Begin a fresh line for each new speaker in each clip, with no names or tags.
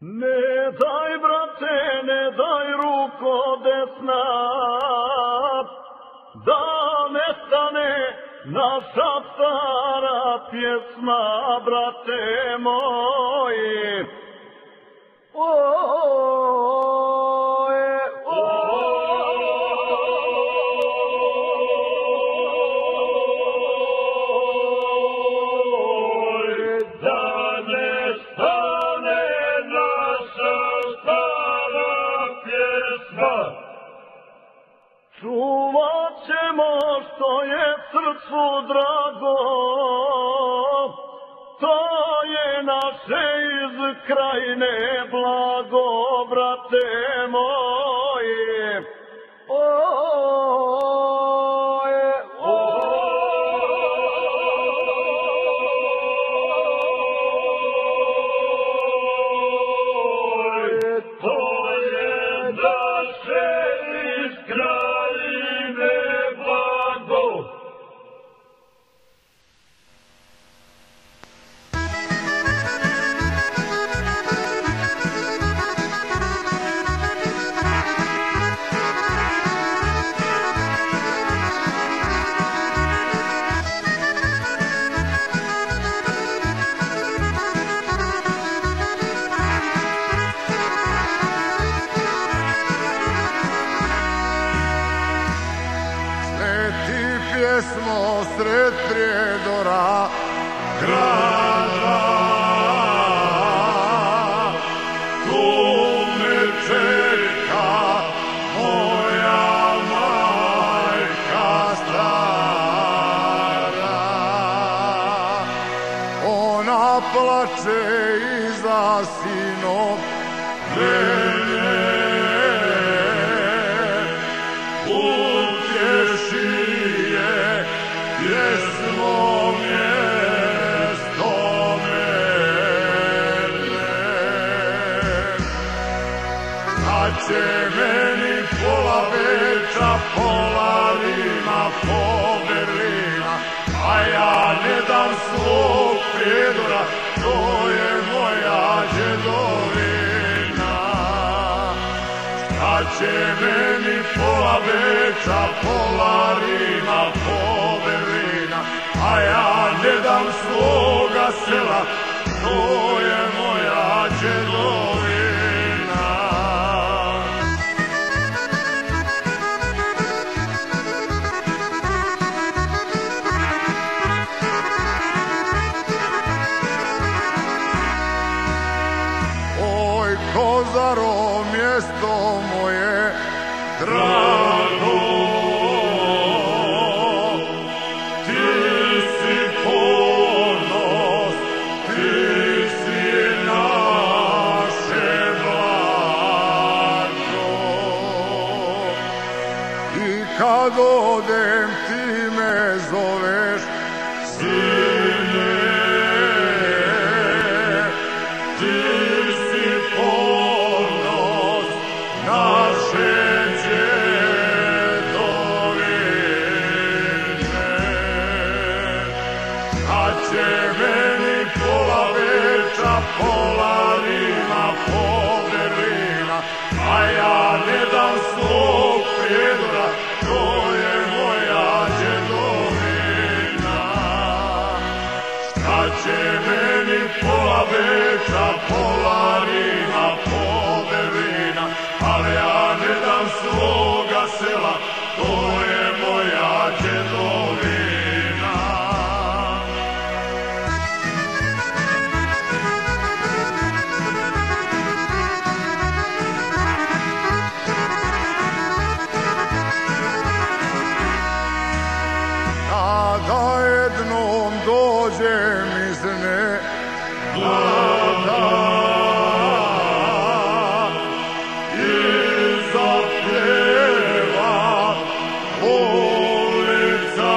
Ne daj, brate, ne daj ruko desna, da nestane naša stara pjesma, brate moji. Čuvat ćemo što je srcu drago, to je naše iz krajine blago, brate moji.
Pjesmo sred prijedora grada, tu me čeka moja majka stara. Ona plače iza sinom mene, pjesmo mjesto mene. Da će meni pola Beča, pola Rima, po Berlina, a ja ne dam svog prijedora, to je moja djedovina. Da će meni pola Beča, pola Rima, po Berlina, a ja ne dam svoga sela, to je moja djedovina. Oj, Kozaro, mjesto moje drago, kad odem ti me zoveš sine, ti si ponos naše djedovine. A će meni pola Beča, pola Rima, po Berlina, a ja ne dam svog prijedora, to je moja djedovina. Šta će meni pola Beča, pola Rima, po Berlina, ali ja ne dam svoga sela, to je moja djedovina. Kada jednom dođem iz neglada i zapjeva ulica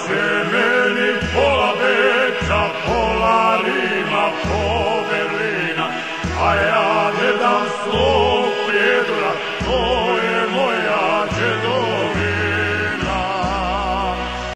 će meni pola Beča, pola Rima, po Berlina, a ja